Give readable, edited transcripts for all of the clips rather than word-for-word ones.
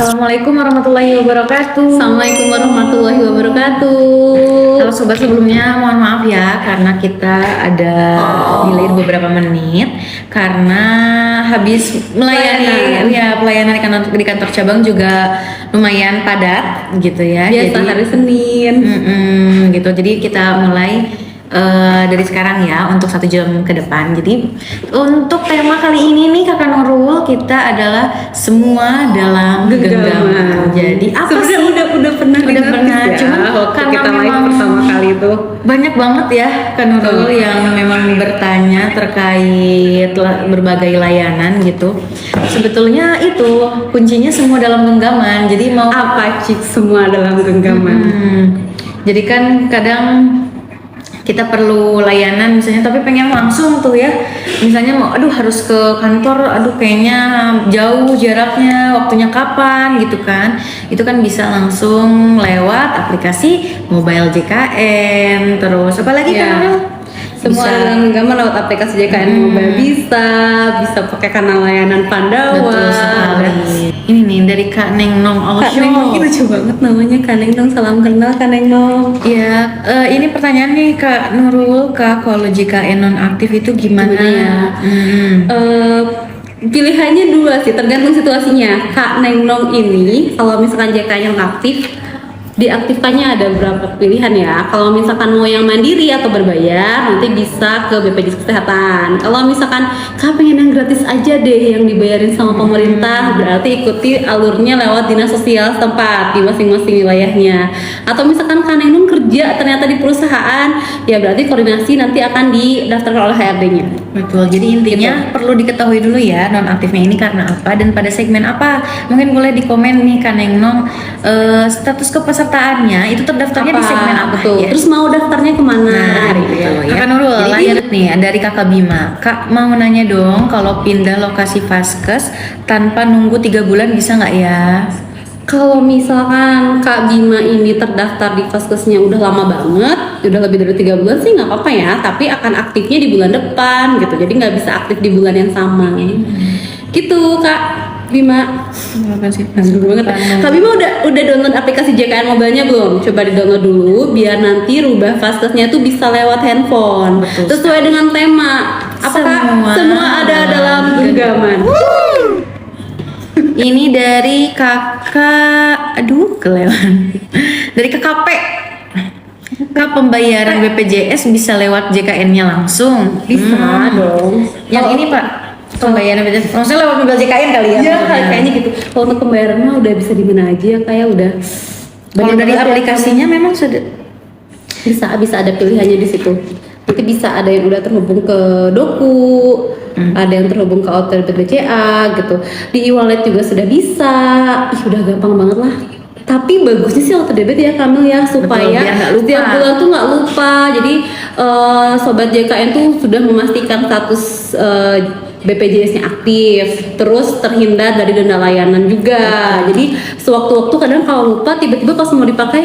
Assalamualaikum warahmatullahi wabarakatuh. Assalamualaikum warahmatullahi wabarakatuh. Halo sobat, sebelumnya mohon maaf ya karena kita ada delay beberapa menit karena habis pelayanan di kantor cabang juga lumayan padat gitu ya. Biasa Jadi hari Senin. gitu. Jadi kita mulai dari sekarang ya untuk 1 jam ke depan. Jadi untuk tema kali ini nih Kakak Nurul, kita adalah semua dalam genggaman. Jadi apa sih? Udah pernah Ya? Cuma waktu karena kita live memang pertama kali itu banyak banget ya Kak Nurul yang memang bertanya terkait berbagai layanan gitu. Sebetulnya itu kuncinya semua dalam genggaman. Jadi mau apa Cik semua dalam genggaman. Jadi kan kadang kita perlu layanan misalnya tapi pengen langsung tuh ya, misalnya mau harus ke kantor, kayaknya jauh jaraknya, waktunya kapan gitu kan, itu kan bisa langsung lewat aplikasi mobile JKN. Terus apa lagi Ya. kan Semua dalam genggaman lewat aplikasi JKN Mobile bisa pakai kanal layanan Pandawa. betul sekali. Ini nih dari Kak Neng Nong All Kak Show. Neng Nong, lucu banget namanya Kak Neng Nong, salam kenal Kak Neng Nong. Ya, ini pertanyaan nih Kak Nurul, Kak, kalau JKN non aktif itu gimana ya? Pilihannya dua sih, tergantung situasinya. Kak Neng Nong ini kalau misalkan JKN yang aktif, diaktifkannya ada beberapa pilihan ya. Kalau misalkan mau yang mandiri atau berbayar, nanti bisa ke BPJS Kesehatan. Kalau misalkan Kak pengen yang gratis aja deh, yang dibayarin sama pemerintah, berarti ikuti alurnya lewat dinas sosial setempat di masing-masing wilayahnya. Atau misalkan Kak Neng Nong kerja ternyata di perusahaan, ya berarti koordinasi nanti akan didaftarkan oleh HRD-nya. Betul, jadi intinya perlu diketahui dulu ya nonaktifnya ini karena apa dan pada segmen apa. Mungkin boleh di komen nih Kak Neng Nong, status kepesertaannya itu terdaftarnya di segmen apa? Betul. Ya? Terus mau daftarnya kemana? Nah, gitu ya. Kakak Nurul, lanjut nih dari Kakak Bima. Kak mau nanya dong, kalau pindah lokasi Vaskes tanpa nunggu 3 bulan bisa nggak ya? Kalau misalkan Kak Bima ini terdaftar di Vaskesnya udah lama banget, udah lebih dari 3 bulan sih nggak apa-apa ya, tapi akan aktifnya di bulan depan gitu, jadi nggak bisa aktif di bulan yang sama. Gitu Kak Bima. Apa sih? Banget. Kak Bima udah download aplikasi JKN Mobile-nya belum? Coba di-download dulu biar nanti rubah Vaskesnya tuh bisa lewat handphone. Betul. Sesuai dengan tema. Apakah semua ada dalam genggaman? Ini dari kakak, kelewat. Dari KKP. Kak, pembayaran BPJS bisa lewat JKN-nya langsung? Bisa dong. Yang ini Pak, pembayaran BPJS, maksudnya lewat mobil JKN kali ya? Iya, maksudnya? kayaknya gitu. Kalau untuk pembayarannya udah bisa di mana aja ya, kayak udah. Kalau dari banget ya. aplikasinya memang sudah. bisa ada pilihannya di situ. Nanti bisa ada yang udah terhubung ke Doku, ada yang terhubung ke Outlet BCA gitu. Di e-wallet juga sudah bisa. Udah gampang banget lah. Tapi bagusnya sih auto debit ya Kamil ya, supaya biar nggak lupa. setiap bulan tuh nggak lupa. Jadi sobat JKN tuh sudah memastikan status BPJS-nya aktif, terus terhindar dari denda layanan juga. Jadi sewaktu-waktu kadang kalau lupa tiba-tiba pas mau dipakai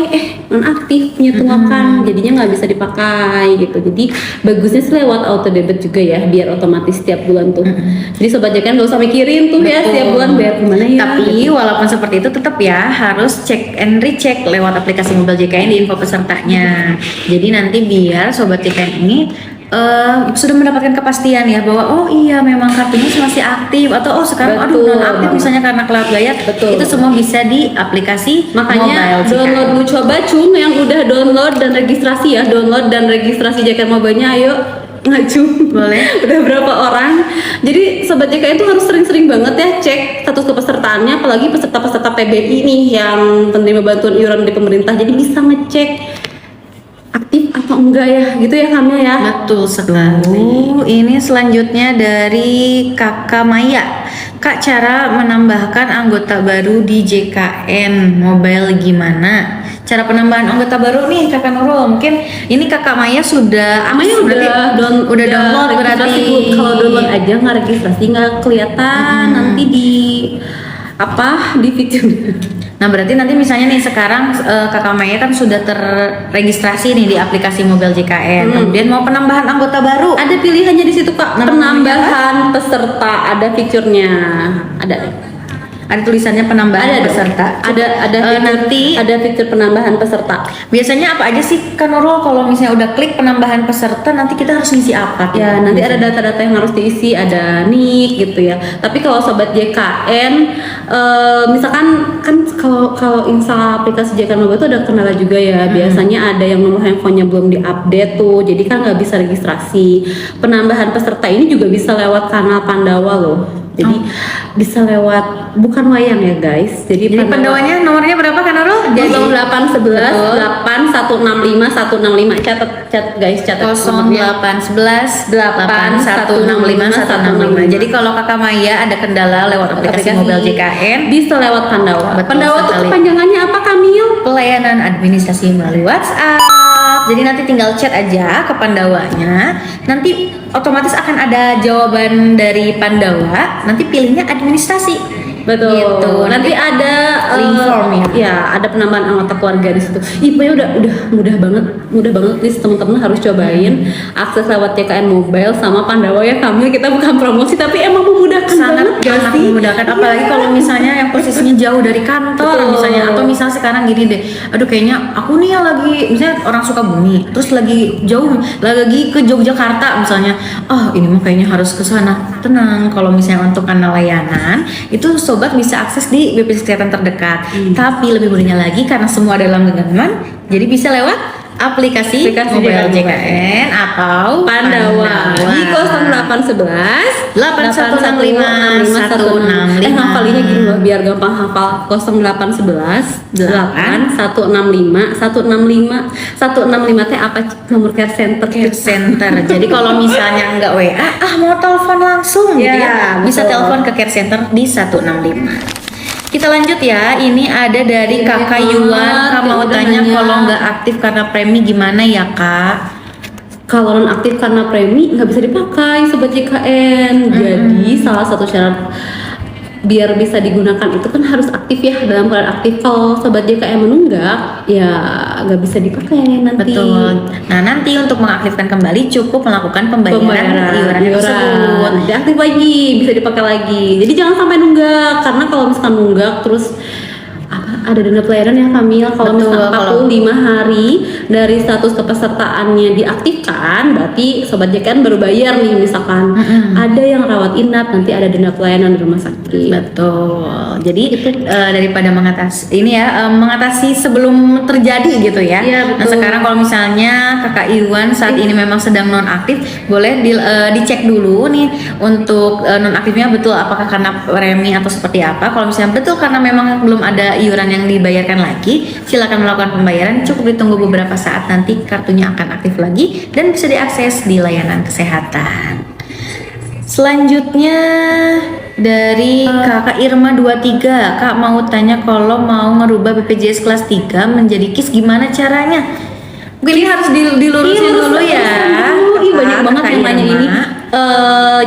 non aktif punya tunggakan, jadinya nggak bisa dipakai gitu. Jadi bagusnya sih lewat auto debit juga ya, biar otomatis setiap bulan tuh. Jadi sobat JKN nggak usah mikirin tuh ya setiap bulan bayar gimana ya. Tapi walaupun seperti itu tetap ya harus cek and recheck lewat aplikasi mobil JKN di info pesertanya. Jadi nanti biar sobat JKN ini sudah mendapatkan kepastian ya bahwa iya memang kartunya masih aktif, atau sekarang non aktif misalnya karena kelewat bayar. Betul. Itu semua bisa di aplikasi Makanya mobile download dulu, coba Cung yang udah download dan registrasi ya, download dan registrasi JKN Mobile-nya, ayo ngaju. Boleh. Udah berapa orang? Jadi sobat JKN itu harus sering-sering banget ya cek status kepesertaannya, apalagi peserta-peserta PBI nih yang penerima bantuan iuran dari pemerintah. Jadi bisa ngecek aktif atau enggak ya, gitu ya Kamil ya. Betul sekali. Ini selanjutnya dari Kakak Maya. Kak, cara menambahkan anggota baru di JKN Mobile gimana? Cara penambahan anggota baru nih Kakak Nurul. Mungkin ini Kakak Maya sudah download berarti. Kalau download aja nggak registrasi nggak kelihatan nanti di fitur. Nah berarti nanti misalnya nih sekarang Kakak Maya kan sudah terregistrasi nih di aplikasi mobil JKN. Kemudian mau penambahan anggota baru, Ada pilihannya di situ Kak. Namanya Penambahan peserta, ada fiturnya. Ada. Ada tulisannya penambahan Ada dong. peserta. Ada Nanti ada fitur penambahan peserta. biasanya apa aja sih Kak Nurul kalau misalnya udah klik penambahan peserta nanti kita harus ngisi apa? Ya, nanti ada data-data yang harus diisi, ada nik gitu ya. Tapi kalau sobat JKN, misalkan kan kalau install aplikasi JKN Mobile itu ada kendala juga ya. Biasanya ada yang nomor handphonenya belum diupdate tuh, jadi kan nggak bisa registrasi. Penambahan peserta ini juga bisa lewat kanal Pandawa loh. Jadi bisa lewat bukan wayang ya guys. Jadi Pandawanya nomornya berapa Kak Nurul? Jadi 0811 8165 165. Catat guys, catat nomornya. 0811 8165 165. Jadi kalau Kakak Maya ada kendala lewat aplikasi mobile JKN, bisa lewat Pandawa. Betul Pandawa itu sekali. kepanjangannya apa Kamil? pelayanan administrasi melalui WhatsApp. Jadi nanti tinggal chat aja ke Pandawanya. Nanti otomatis akan ada jawaban dari Pandawa. Nanti pilihnya administrasi. Betul. Gitu. Nanti ada link form ya. Ya, ada penambahan anggota keluarga di situ. Ih, pokoknya udah mudah banget nih teman-teman harus cobain akses lewat JKN Mobile sama Pandawa ya. Kami kita bukan promosi tapi emang memudahkan sangat banget gak sih? memudahkan, apalagi kalau misalnya yang posisinya jauh dari kantor. Betul. Misalnya, atau misalnya sekarang gini deh, aduh kayaknya aku nih yang lagi, misalnya orang Sukabumi terus lagi jauh, lagi ke Yogyakarta misalnya, ini mah kayaknya harus ke sana. Tenang, kalau misalnya untuk kanal layanan itu sobat bisa akses di BPJS Kesehatan terdekat. Tapi lebih mudahnya lagi karena semua dalam genggaman, jadi bisa lewat aplikasi mobile JKN atau Pandawa di 0811 8165 165. Hafalinya gini loh biar gampang hafal. 0811 8165 165 teh apa nomor care center? Care center. Jadi kalau misalnya nggak WA, mau telepon langsung gitu ya. Bisa betul. telepon ke care center di 165. Kita lanjut ya. Ini ada dari Kakak Yuan. Kak mau tanya kalau nggak aktif karena premi gimana ya Kak? Kalau non aktif karena premi nggak bisa dipakai sobat JKN. Jadi salah satu syarat biar bisa digunakan itu kan harus aktif ya, dalam keadaan aktif. Kalau sobat JKN menunggak ya nggak bisa dipakai nanti. Betul. Nah nanti untuk mengaktifkan kembali cukup melakukan pembayaran iuran tersebut. Diaktif lagi, bisa dipakai lagi. Jadi jangan sampai nunggak, karena kalau misalkan nunggak terus ada dana pelayanan ya Kamil. Kalau Betul, misalkan 45 hari dari status kepesertaannya diaktifkan, berarti sobat JKN baru bayar nih. Misalkan ada yang rawat inap, nanti ada dana pelayanan di rumah sakit. Betul. Jadi daripada mengatasi sebelum terjadi gitu ya. Iya, betul. Nah sekarang kalau misalnya Kakak Iwan saat ini memang sedang nonaktif, boleh dicek dulu nih untuk nonaktifnya betul apakah karena premi atau seperti apa. Kalau misalnya betul karena memang belum ada iuran yang dibayarkan lagi, silakan melakukan pembayaran. Cukup ditunggu beberapa saat, nanti kartunya akan aktif lagi dan bisa diakses di layanan kesehatan. Selanjutnya dari Kakak Irma 23. Kak mau tanya kalau mau ngerubah BPJS kelas 3 menjadi KIS gimana caranya? Mungkin ini harus dilurusin dulu ya. Banyak banget Kakak yang nanya Irma. ini.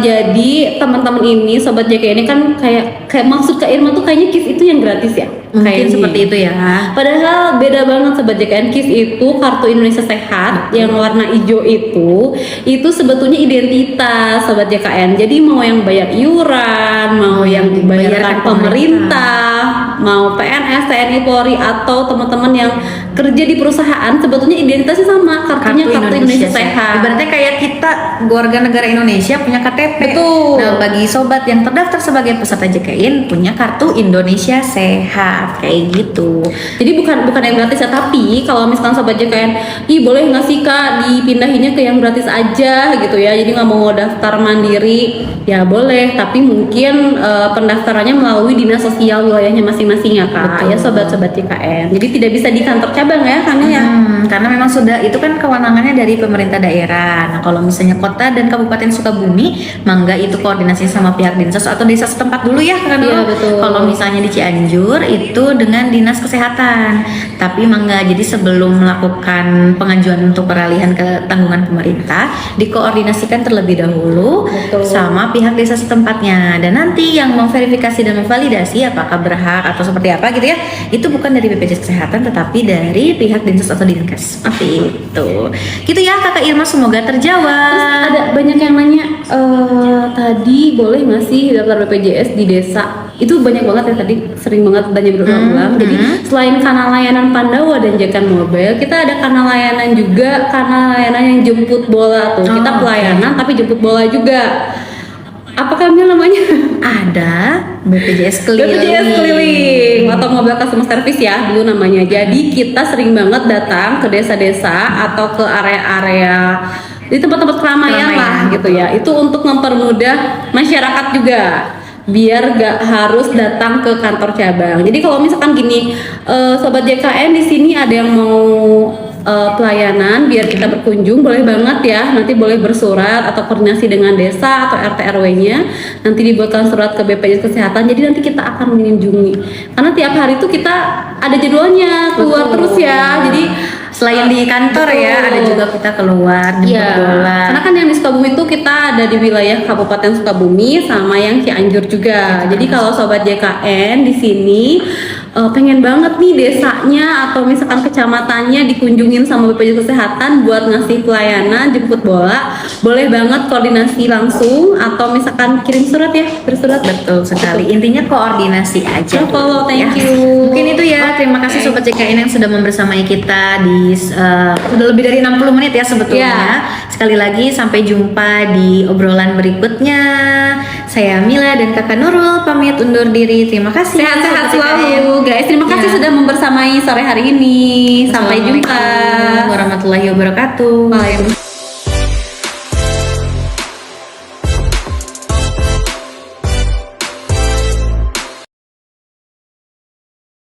Jadi teman-teman ini sobat JKN ini kan kayak maksud Kak Irma tuh kayaknya KIS itu yang gratis ya. Mungkin Kayaknya. seperti itu ya. Padahal beda banget sobat JKN. KIS itu kartu Indonesia Sehat yang warna hijau itu sebetulnya identitas sobat JKN. Jadi mau yang bayar iuran, mau yang dibayarkan pemerintah, mau PNS, TNI, Polri atau teman-teman yang kerja di perusahaan, sebetulnya identitasnya sama, kartunya kartu Indonesia Sehat. Ibaratnya kayak kita warga negara Indonesia punya KTP. Betul. Nah, bagi sobat yang terdaftar sebagai peserta JKN punya kartu Indonesia Sehat kayak gitu. Jadi bukan yang gratis ya, tapi kalau misalkan sobat JKN, boleh nggak sih Kak dipindahinnya ke yang gratis aja gitu ya. Jadi nggak mau daftar mandiri, ya boleh. Tapi mungkin pendaftarannya melalui dinas sosial wilayahnya masing-masing ya Kak. Betul. Ya sobat-sobat JKN. Jadi tidak bisa di kantor cabang ya Kamil ya. Karena memang sudah itu kan kewenangannya dari pemerintah daerah. Nah, kalau misalnya kota dan kabupaten Sukabumi, mangga itu koordinasinya sama pihak Dinsos atau desa setempat dulu ya kan. Iya, betul. Kalau misalnya di Cianjur itu dengan dinas kesehatan. Tapi mangga, jadi sebelum melakukan pengajuan untuk peralihan ke tanggungan pemerintah, dikoordinasikan terlebih dahulu Betul. sama pihak desa setempatnya. Dan nanti yang memverifikasi dan memvalidasi apakah berhak atau seperti apa gitu ya, itu bukan dari BPJS Kesehatan tetapi dari pihak Dinsos atau Dinkes. Seperti itu. Gitu ya Kakak Irma, semoga terjawab. Ada banyak yang nanya nanya tadi boleh nggak sih daftar BPJS di desa? Itu banyak banget ya tadi, sering banget tanya berulang-ulang. Jadi selain kanal layanan Pandawa dan Jekan Mobile, kita ada kanal layanan juga, kanal layanan yang jemput bola tuh. Kita pelayanan tapi jemput bola juga. Apa namanya? Ada BPJS keliling. BPJS keliling atau mobile customer service ya dulu namanya. Jadi kita sering banget datang ke desa-desa atau ke area-area di tempat-tempat keramaian lah gitu ya. Itu untuk mempermudah masyarakat juga biar gak harus datang ke kantor cabang. Jadi kalau misalkan gini, sobat JKN di sini ada yang mau pelayanan biar kita berkunjung, boleh banget ya. Nanti boleh bersurat atau koordinasi dengan desa atau RT RW-nya. Nanti dibuatkan surat ke BPJS Kesehatan. Jadi nanti kita akan mengunjungi. Karena tiap hari itu kita ada jadwalnya keluar terus ya. Jadi Selain di kantor ya, ada juga kita keluar jemput bola. karena kan yang di Sukabumi itu kita ada di wilayah Kabupaten Sukabumi sama yang Cianjur juga. Jadi kalau sobat JKN di sini pengen banget nih desanya atau misalkan kecamatannya dikunjungin sama BPJS Kesehatan buat ngasih pelayanan jemput bola, boleh banget koordinasi langsung atau misalkan kirim surat ya, bersurat. Betul sekali. Intinya koordinasi aja. Follow, thank ya. you. Mungkin itu ya. Terima kasih sobat JKN yang sudah membersamai kita di udah lebih dari 60 menit ya sebetulnya. Sekali lagi sampai jumpa di obrolan berikutnya. Saya Mila dan Kakak Nurul pamit undur diri. Terima kasih. Sehat-sehat sobat JKN. selalu guys. Terima kasih Ya. sudah membersamai sore hari ini. Sampai jumpa. Assalamualaikum warahmatullahi wabarakatuh. Bye.